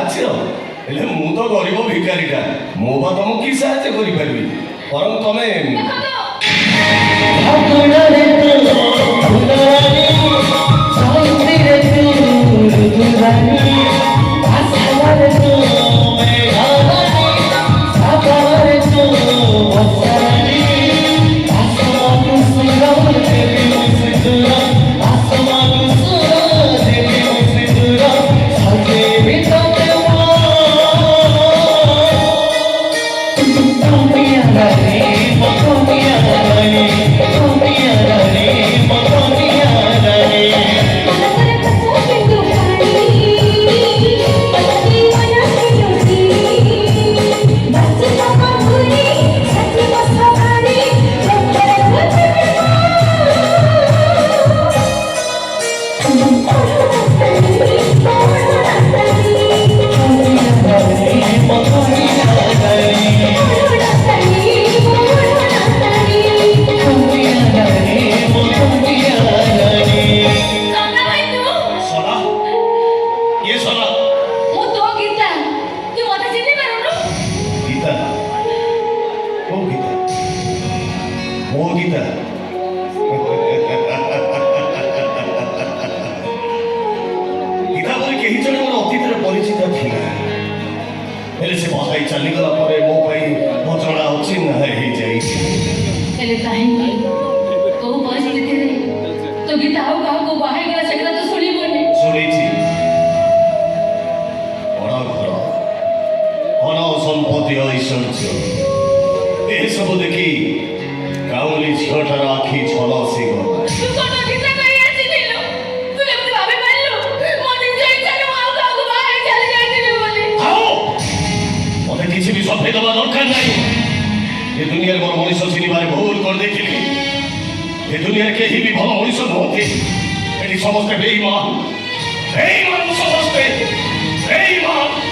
ବାଛିଲ ହେଲେ ମୁଁ ତ ଗରିବ ଭିକାରୀଟା ମୋ ବା ତମକୁ କି ସାହାଯ୍ୟ କରିପାରିବି ବରଂ ତମେ चलीगला मो भजणा अचिन्ह तो परिस्थिति तो गीता आउ का को बाहे गला सेटा तो सुनी बोनी सुनीची बड़ा घर बड़ा संपत्ति ऐश्वर्य ए सब देखी गाउली झिଅଟାର आखि झलसी गला तू कोन गीता कहि आसी दिलो तू केमति भाबे पाइलु मो निज इच्छारे आउ का को बाहे चली जाइतिले बोली आओ मते किछि भी सभ्य दबा दरकार नाही ए दुनिया रे मनुष्य चिनिबारे भूल कर देखिली ए दुनिया के ही भी भल मनुष्य नहती एटी समस्त बेईमान समस्त बेईमान